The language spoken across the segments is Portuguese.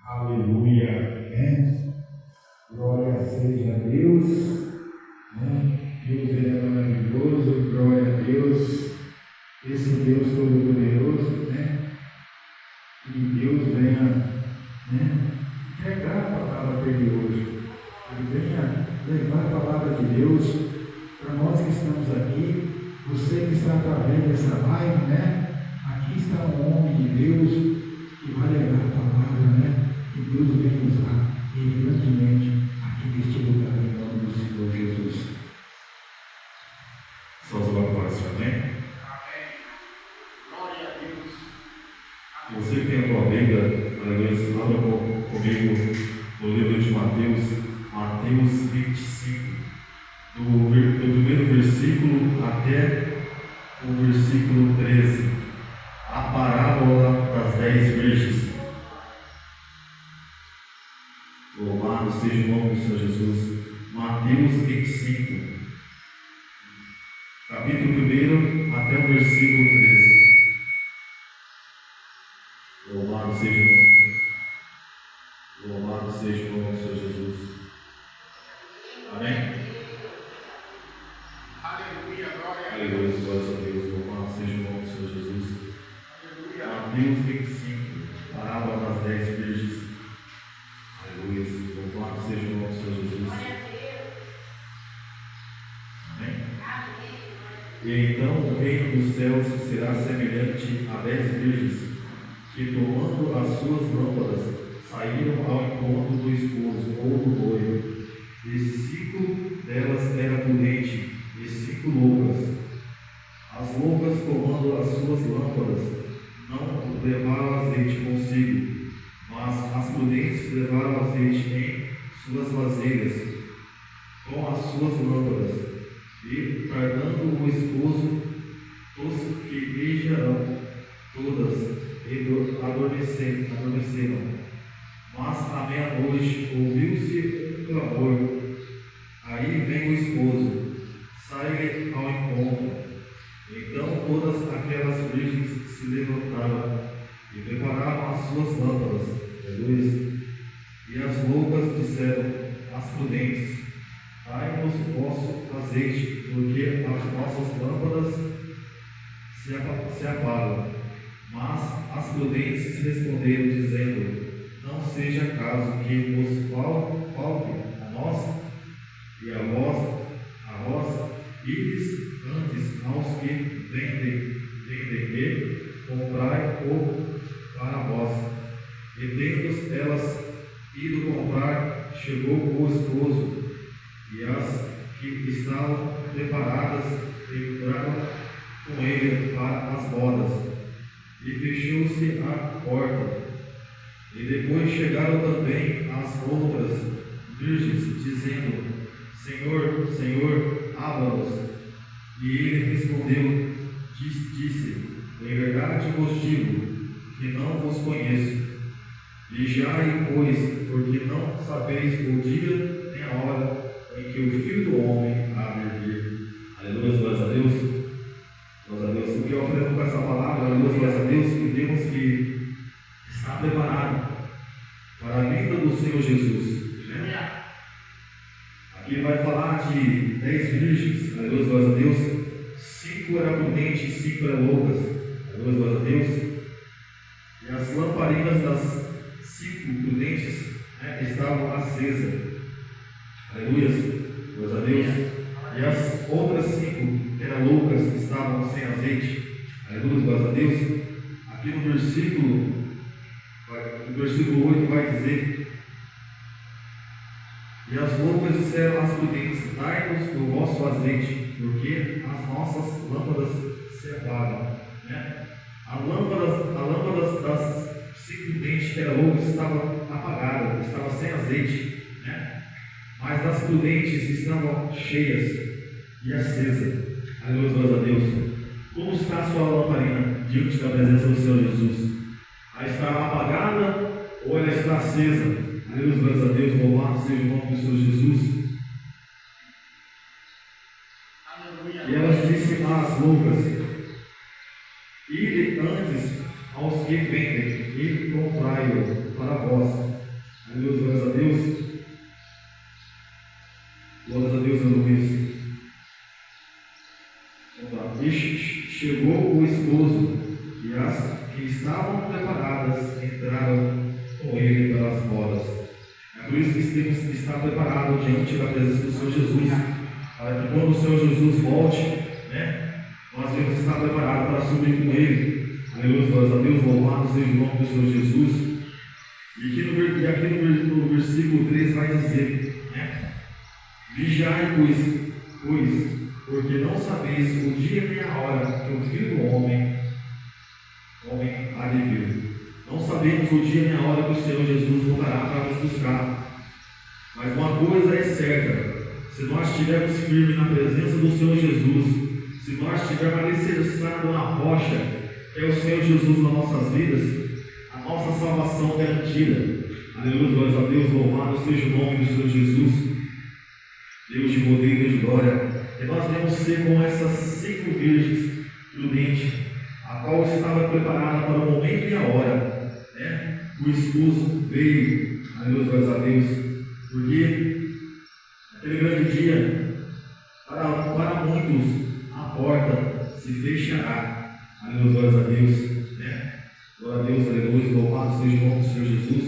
Aleluia, né? Glória seja a Deus, né? Deus é maravilhoso, glória a Deus, esse Deus todo-poderoso, né? Que Deus venha, né, entregar a palavra dele hoje, que venha levar a palavra de Deus para nós que estamos aqui, você que está através dessa live, né? Aqui está um homem de Deus que vai levar a palavra, né? Que Deus vem usar grandemente aqui neste lugar, em nome do Senhor Jesus. Só os louvores, amém? Amém. Glória a Deus. Você que tem a tua Bíblia, aleluia, abra comigo no livro de Mateus, Mateus 25, do primeiro versículo até o versículo 13, a parábola das 10 virgens. Louvado seja o nome do Senhor Jesus. Mateus 25, capítulo 1 até o versículo 13. Louvado seja o nome. Louvado seja o nome do Senhor Jesus. Amém? Aleluia, glória a Deus. Aleluia, glória a Deus. Louvado seja o nome do Senhor Jesus. Aleluia. Mateus 25, parábola das 10 virgens. Aleluia, louvado seja o nome do Senhor Jesus. Amém? E então o reino dos céus será semelhante a 10 virgens que, tomando as suas lâmpadas, saíram ao encontro do esposo ou do noivo. E 5 delas eram prudentes e 5 loucas. As loucas, tomando as suas lâmpadas, não levaram azeite consigo, mas as prudentes levaram azeite em suas vasilhas com as suas lâmpadas. E, tardando o esposo, tosquejarão todas e adormeceram. Mas à meia-noite ouviu-se um clamor. Aí vem o esposo, sai ao encontro. Então todas aquelas virgens se levantaram e prepararam as suas lâmpadas. Aleluia. E as loucas disseram às prudentes: dai-nos o vosso azeite, porque as nossas lâmpadas se apagam. Mas as prudentes responderam, dizendo: não seja caso que vos falte a nós e a vós, ides antes aos que vendem e comprai-o para vós. E tendo elas ido comprar, chegou o esposo, e as que estavam preparadas entraram com ele para as bodas. E fechou-se a porta. E depois chegaram também as outras virgens, dizendo: Senhor, Senhor, abra-nos. E ele respondeu, disse: em verdade vos digo que não vos conheço. Vigiai, pois, porque não sabeis o dia nem a hora em que o Filho do Homem há de vir. Aleluia, glória a Deus. Glória a Deus. O que eu aprendo com essa palavra, aleluia, glória a Deus, que Deus que está preparado para a vinda do Senhor Jesus. Né? Aqui ele vai falar de 10 virgens, aleluia, glória a Deus. 5 eram prudentes e 5 eram loucas, aleluia, glória a Deus. E as lamparinas das 5 prudentes, né, estavam acesas, aleluia, glória a Deus. E as outras 5 que eram loucas estavam sem azeite, aleluia, glória a Deus. Aqui no versículo 8 vai dizer: e as loucas disseram às prudentes: dai-nos do vosso azeite, porque as nossas lâmpadas se apagam. Né? A lâmpada das 5 prudentes que eram loucas estava apagada, estava sem azeite, né? Mas das prudentes estavam cheias e acesas. Aleluia, glória a Deus. Como está a sua lamparina diante da presença do Senhor Jesus? Ela está apagada ou ela está acesa? Aleluia, glória a Deus. Louvado seja o nome do Senhor Jesus. Aleluia. E elas disseram às loucas: ide antes aos que vendem e comprai-o para vós. Aleluia, glórias a Deus. Glórias a Deus, aleluia. E chegou o esposo, e as que estavam preparadas entraram com ele pelas bodas. É por isso que temos que estar preparados diante da presença do Senhor Jesus, para que quando o Senhor Jesus volte, nós temos que estar preparados para subir com ele. Aleluia, glórias a Deus, louvado seja o nome do Senhor Jesus. E aqui no versículo 3 vai dizer, vigiai, pois, porque não sabeis o dia nem a hora que o Filho do Homem há de vir. Não sabemos o dia nem a hora que o Senhor Jesus voltará para nos buscar. Mas uma coisa é certa: se nós estivermos firmes na presença do Senhor Jesus, se nós estivermos alicerçados na rocha, que é o Senhor Jesus nas nossas vidas, a nossa salvação é garantida. Aleluia, glórias a Deus, louvado seja o nome do Senhor Jesus. Deus de poder e Deus de glória. E nós devemos ser como essas 5 virgens prudentes, a qual estava preparada para o momento e a hora. O esposo veio, aleluia, glórias a Deus, porque naquele grande dia, para muitos, a porta se fechará. Aleluia, glórias a Deus. Glória a Deus, aleluia, louvado seja o nome do Senhor Jesus.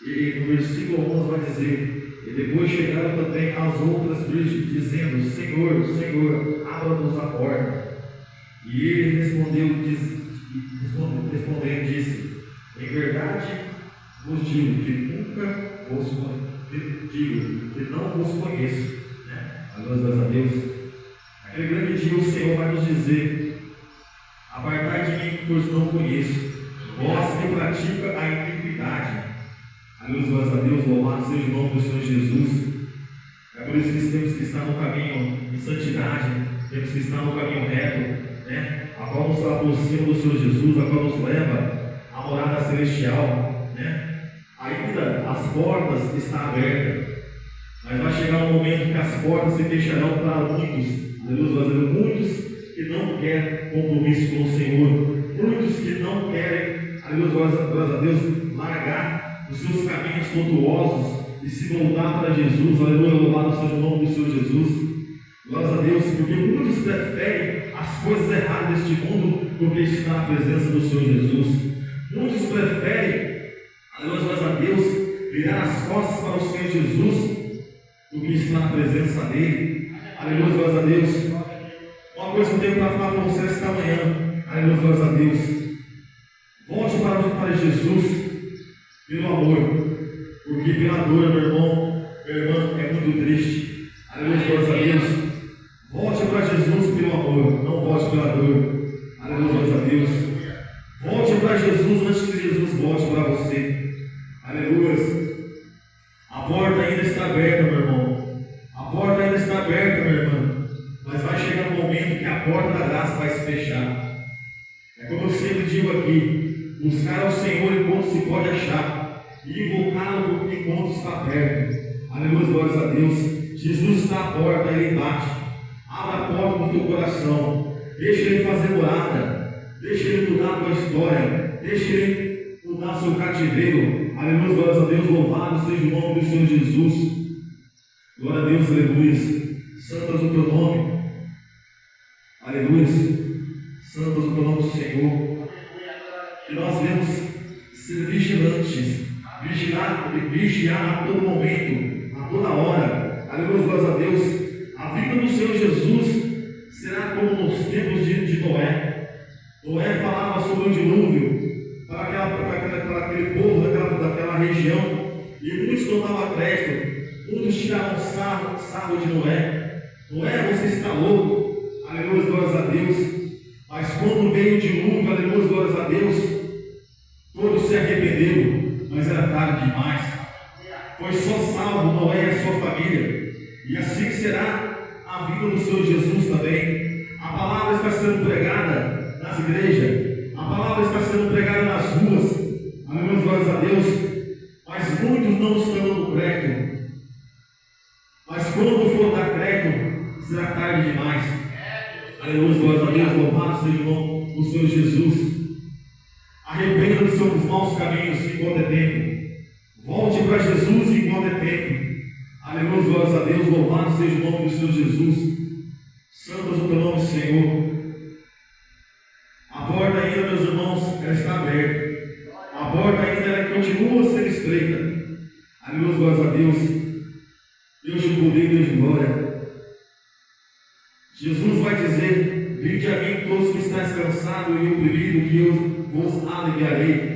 E no versículo 11 vai dizer: e depois chegaram também as outras virgens, dizendo: Senhor, Senhor, abra-nos a porta. E ele respondendo, disse: em verdade vos digo que não vos conheço. Glórias a Deus. Naquele grande dia o Senhor vai nos dizer: apartai de mim, pois não conheço, vós que pratica a iniquidade. Aleluia, glórias a Deus, louvado seja o nome do Senhor Jesus. É por isso que temos que estar no caminho de santidade, temos que estar no caminho reto, a qual nos aproxima do Senhor Jesus, a qual nos leva à morada celestial. Ainda as portas estão abertas, mas vai chegar um momento que as portas se fecharão para muitos. Aleluia, muitos que não querem compromisso com o Senhor, muitos que não querem, aleluia, glórias a Deus, largar os seus caminhos tortuosos e se voltar para Jesus. Aleluia, louvado seja o nome do Senhor Jesus. Glórias a Deus, porque muitos preferem as coisas erradas deste mundo do que estar na presença do Senhor Jesus. Muitos preferem, aleluia, glórias a Deus, virar as costas para o Senhor Jesus do que estar na presença dele. Aleluia, glórias a Deus. Uma coisa que eu tenho para falar para vocês esta manhã, aleluia, glórias a Deus. Volte para Jesus pelo amor, porque pela dor, meu irmão, minha irmã, é muito triste. Aleluia, glórias a Deus. Volte para Jesus pelo amor, não volte pela dor. Aleluia, glórias a Deus. Volte para Jesus antes que Jesus volte para você. Aleluia. A porta ainda está aberta, meu irmão. A porta ainda está aberta, minha irmã. Mas vai chegar um momento que a porta da graça vai se fechar. É como eu sempre digo aqui: buscar ao Senhor enquanto se pode achar, e invocá-lo enquanto está perto. Aleluia, glórias a Deus. Jesus está à porta, Ele bate. Abra a porta do teu coração. Deixa Ele fazer morada. Deixa Ele mudar a tua história. Deixa Ele mudar o seu cativeiro. Aleluia, glórias a Deus. Louvado seja o nome do Senhor Jesus. Glória a Deus, aleluia. Santas o teu nome. Aleluia. Santas o teu nome do Senhor. Que nós devemos ser vigilantes, vigiar a todo momento, a toda hora. Aleluia, glórias a Deus. A vida do Senhor Jesus será como nos tempos de Noé. Noé falava sobre o dilúvio para aquele povo daquela região, e muitos não davam crédito, muitos tiravam sarro de Noé. Noé, você está louco. Aleluia, glórias a Deus. Mas quando veio o dilúvio, aleluia, glórias a Deus, todos se arrependeram, mas era tarde demais. Foi só salvo Noé e a sua família. E assim será a vida do Senhor Jesus também. A palavra está sendo pregada nas igrejas, a palavra está sendo pregada nas ruas. Aleluia, glórias a Deus. Mas muitos não estão dando crédito. Mas quando for dar crédito, será tarde demais. Aleluia, glórias a Deus. Louvado seja o nome do Senhor Jesus. Arrependa dos seus maus caminhos enquanto é tempo. Volte para Jesus enquanto é tempo. Aleluia, glórias a Deus, louvado seja o nome do Senhor Jesus. Santo é o teu nome, Senhor. A porta ainda, meus irmãos, ela está aberta. A porta ainda ela continua a ser estreita. Aleluia, glórias a Deus. Deus de poder, Deus de glória. Jesus vai dizer: vinde a mim todos que estáis cansados e oprimidos, que eu vos aliviarei.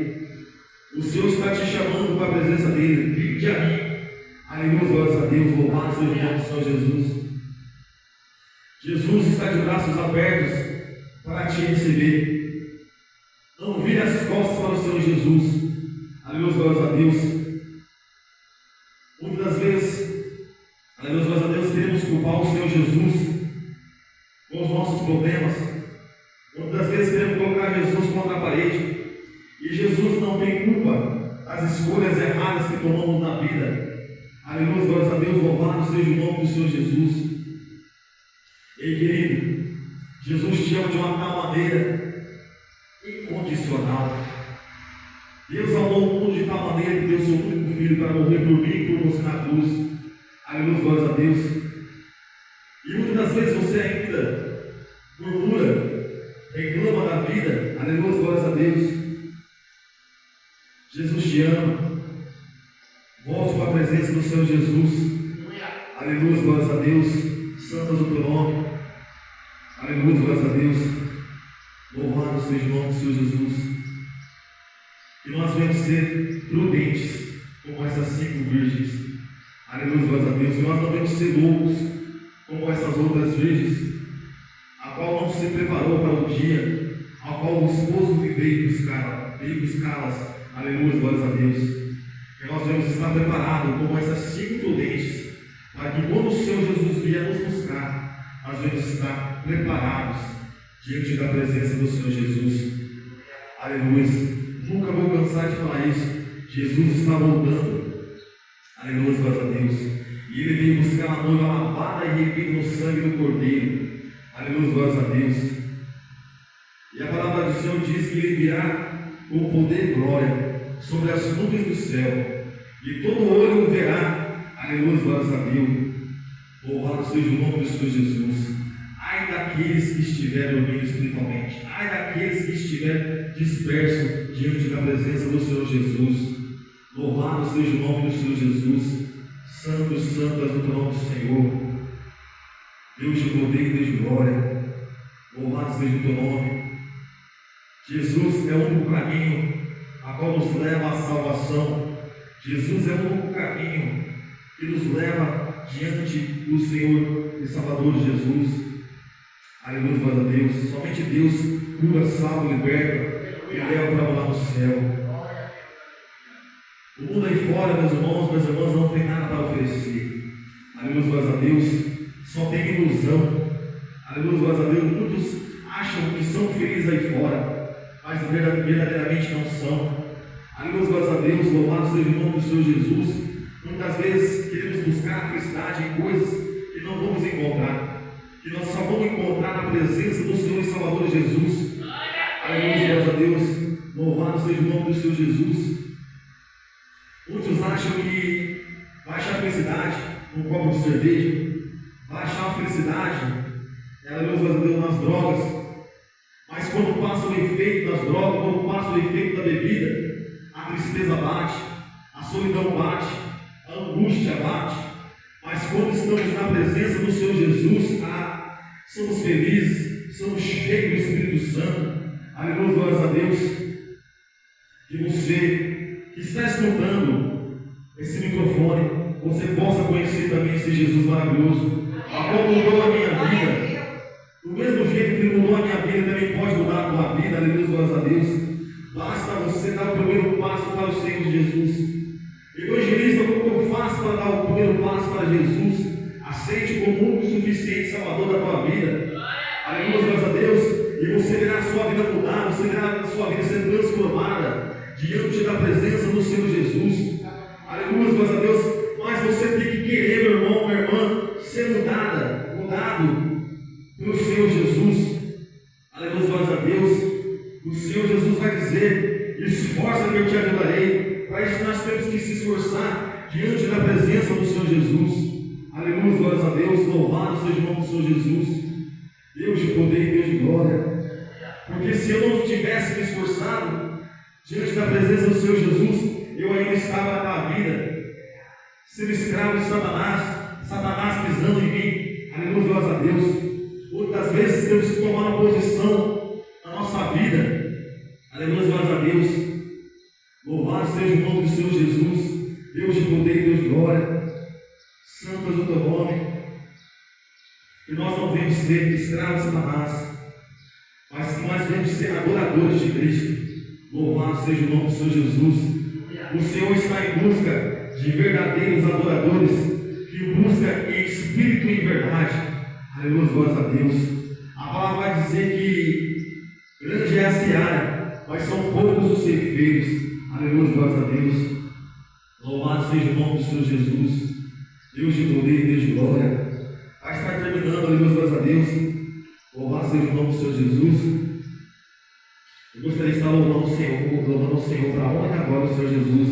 O Senhor está te chamando para a presença dele. Vinde a mim. Aleluia, glórias a Deus. Louvado seja o nome do Senhor Jesus. Jesus está de braços abertos para te receber. Não vire as costas para o Senhor Jesus. Aleluia, glórias a Deus. Muitas das vezes, aleluia, glórias a Deus, queremos culpar o Senhor Jesus com os nossos problemas. Muitas das vezes queremos colocar Jesus contra a parede. E Jesus não tem culpa das escolhas erradas que tomamos na vida. Aleluia, glórias a Deus, louvado seja o nome do Senhor Jesus. Ei, querido, Jesus te ama de uma tal maneira incondicional. Deus amou o mundo de tal maneira que deu seu único filho para morrer por mim e por você na cruz. Aleluia, glórias a Deus. E muitas das vezes você ainda murmura, reclama da vida. Aleluia, glórias a Deus. Jesus te ama. Volte para a presença do Senhor Jesus. Aleluia, glórias a Deus. Santo é o teu nome. Aleluia, glórias a Deus. Louvado seja o nome do Senhor Jesus. Que nós venhamos ser prudentes como essas 5 virgens. Aleluia, glórias a Deus. Que nós não venhamos ser loucos como essas outras virgens, a qual não se preparou para o dia ao qual o esposo veio buscá-las. Aleluia, glórias a Deus. Que nós venhamos estar preparados como essas 5 prudentes, para que quando o Senhor Jesus vier nos buscar, nós venhamos estar preparados diante da presença do Senhor Jesus. Aleluia. Nunca vou cansar de falar isso. Jesus está voltando. Aleluia, glórias a Deus. E Ele veio buscar a noiva lavada e remida no sangue do Cordeiro. Aleluia, glórias a Deus. E a palavra do Senhor diz que Ele virá com poder e glória sobre as nuvens do céu, e todo olho o verá. Aleluia, glórias a Deus. Louvado seja o nome do Senhor Jesus. Ai daqueles que estiverem dormindo espiritualmente, ai daqueles que estiverem dispersos diante da presença do Senhor Jesus. Louvado seja o nome do Senhor Jesus. Santo, santo és o teu nome do Senhor. Deus de poder e Deus de glória. Louvado seja o teu nome. Jesus é o único caminho a qual nos leva à salvação. Jesus é o único caminho que nos leva diante do Senhor e Salvador Jesus. Aleluia, glória a Deus. Somente Deus cura, salva, liberta e leva para lá no céu. O mundo aí fora, meus irmãos, não tem nada para oferecer. Aleluia, glória a Deus. Só tem ilusão. Aleluia, glória a Deus. Muitos acham que são felizes aí fora, mas verdadeiramente não são. Aleluia, glórias a Deus. Louvado seja o nome do Senhor Jesus. Muitas vezes queremos buscar a felicidade em coisas que não vamos encontrar, que nós só vamos encontrar na presença do Senhor e Salvador Jesus. Aleluia, glórias a Deus. Louvado seja o nome do Senhor Jesus. Muitos acham que vai achar felicidade num copo de cerveja, vai achar a felicidade, aleluia, glórias a Deus, nas drogas. Mas quando passa o efeito das drogas, quando passa o efeito da bebida, a tristeza bate, a solidão bate, a angústia bate. Mas quando estamos na presença do Senhor Jesus, somos felizes, somos cheios do Espírito Santo. Aleluia, glórias a Deus. Que você que está escutando esse microfone, você possa conhecer também esse Jesus maravilhoso, a qual mudou a minha vida. Do mesmo jeito que Ele mudou a minha vida, também pode mudar a tua vida. Aleluia, glórias a Deus. Basta você dar o primeiro passo para o Senhor Jesus. Evangelista, como eu faço para dar o primeiro passo para Jesus? Aceite como único e suficiente Salvador da tua vida. Aleluia, glórias a Deus. E você verá a sua vida mudar, você verá a sua vida ser transformada diante da presença do Senhor Jesus. Aleluia, glórias a Deus. Mas você tem que querer, meu irmão, minha irmã, ser mudado pelo Senhor Jesus. Aleluia, glórias a Deus. O Senhor Jesus vai dizer: esforça que eu te ajudarei, Para isso nós temos que se esforçar diante da presença do Senhor Jesus. Aleluia, glórias a Deus, louvado seja o nome do Senhor Jesus. Deus de poder e Deus de glória. Porque se eu não tivesse me esforçado diante da presença do Senhor Jesus, eu ainda estava na vida, sendo escravo de Satanás pisando em mim. Aleluia, glórias a Deus. Outras vezes temos que tomar uma posição na nossa vida. Aleluia, glórias a Deus. Louvado seja o nome do Senhor Jesus, Deus de poder e Deus de glória. Santo é o teu nome. E nós não devemos ser escravos de Satanás, mas que nós devemos ser adoradores de Cristo. Louvado seja o nome do Senhor Jesus. O Senhor está em busca de verdadeiros adoradores, que o busca em espírito e em verdade. Aleluia, glórias a Deus. A palavra vai dizer que grande é a seara, mas são poucos os ceifeiros. Aleluia, glórias a Deus. Louvado seja o nome do Senhor Jesus, Deus de poder e Deus de glória. Vai estar terminando, aleluia, glórias a Deus. Louvado seja o nome do Senhor Jesus. Eu gostaria de estar louvando o Senhor para a honra e a glória do Senhor Jesus.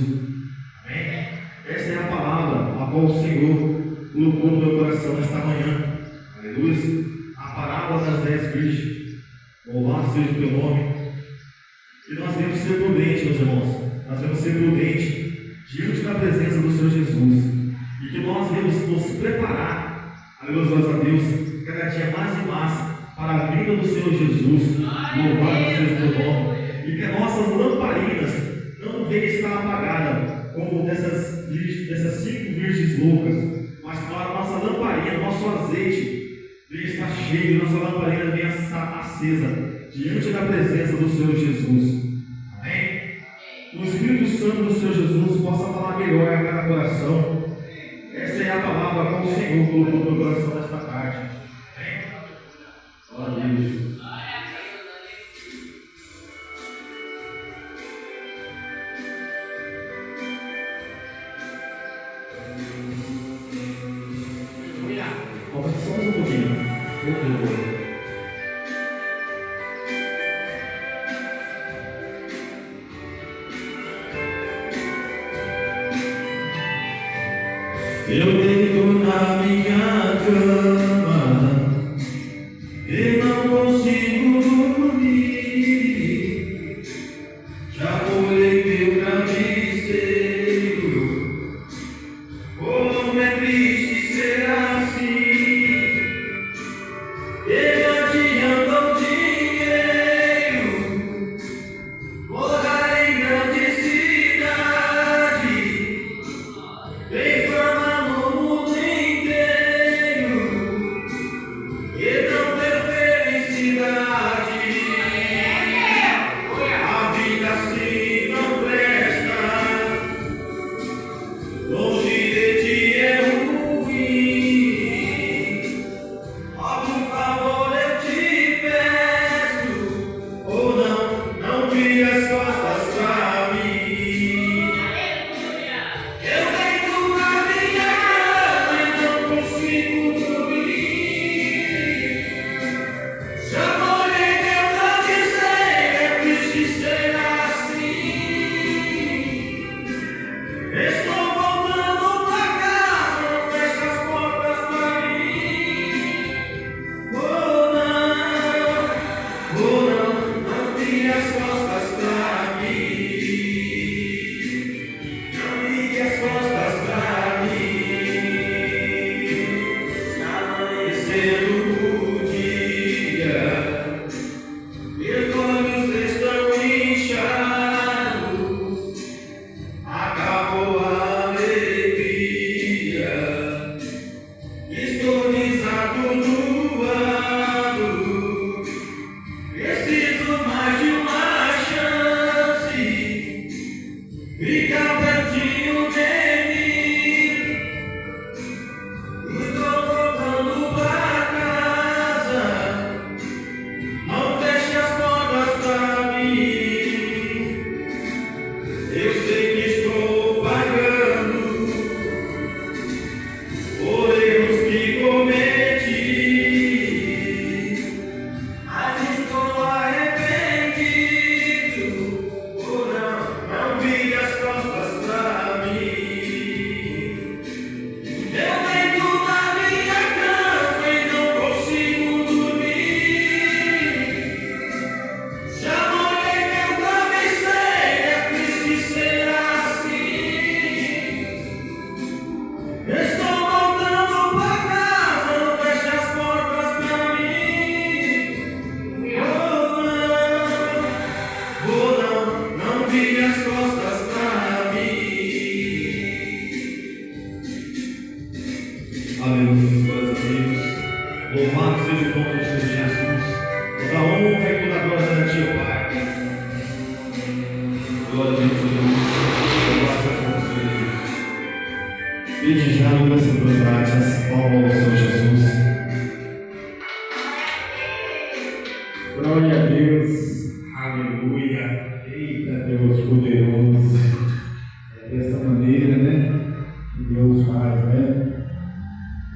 Amém? Essa é a palavra a qual o Senhor colocou no meu coração nesta manhã. Aleluia. A parábola das 10 virgens. Louvado seja o teu nome. E nós devemos ser prudentes, meus irmãos. Nós devemos ser prudentes diante da presença do Senhor Jesus. E que nós devemos nos preparar, aleluia, glórias a Deus, cada dia mais e mais para a vinda do Senhor Jesus. Louvado seja o teu nome. E que as nossas lamparinas não venham estar apagadas, como dessas 5 virgens loucas, mas para a nossa lamparina, nosso azeite venha estar cheio, nossa lamparina venha estar acesa diante da presença do Senhor Jesus. Amém? Que o Espírito Santo do Senhor Jesus possa falar melhor a cada coração. Essa é a palavra que o Senhor colocou no meu coração nesta tarde. Amém? Glória a Deus. Coloca só mais um pouquinho. Eu deito na minha cama e não consigo dormir. Já molhei meu travesseiro. Como é triste ser assim. E adianta o dinheiro, morar em grande cidade, em fama no mundo inteiro. Desde já eu peço por graças ao Senhor Jesus. Glória a Deus, aleluia, eita Deus poderoso. É dessa maneira, né? Que Deus faz, né?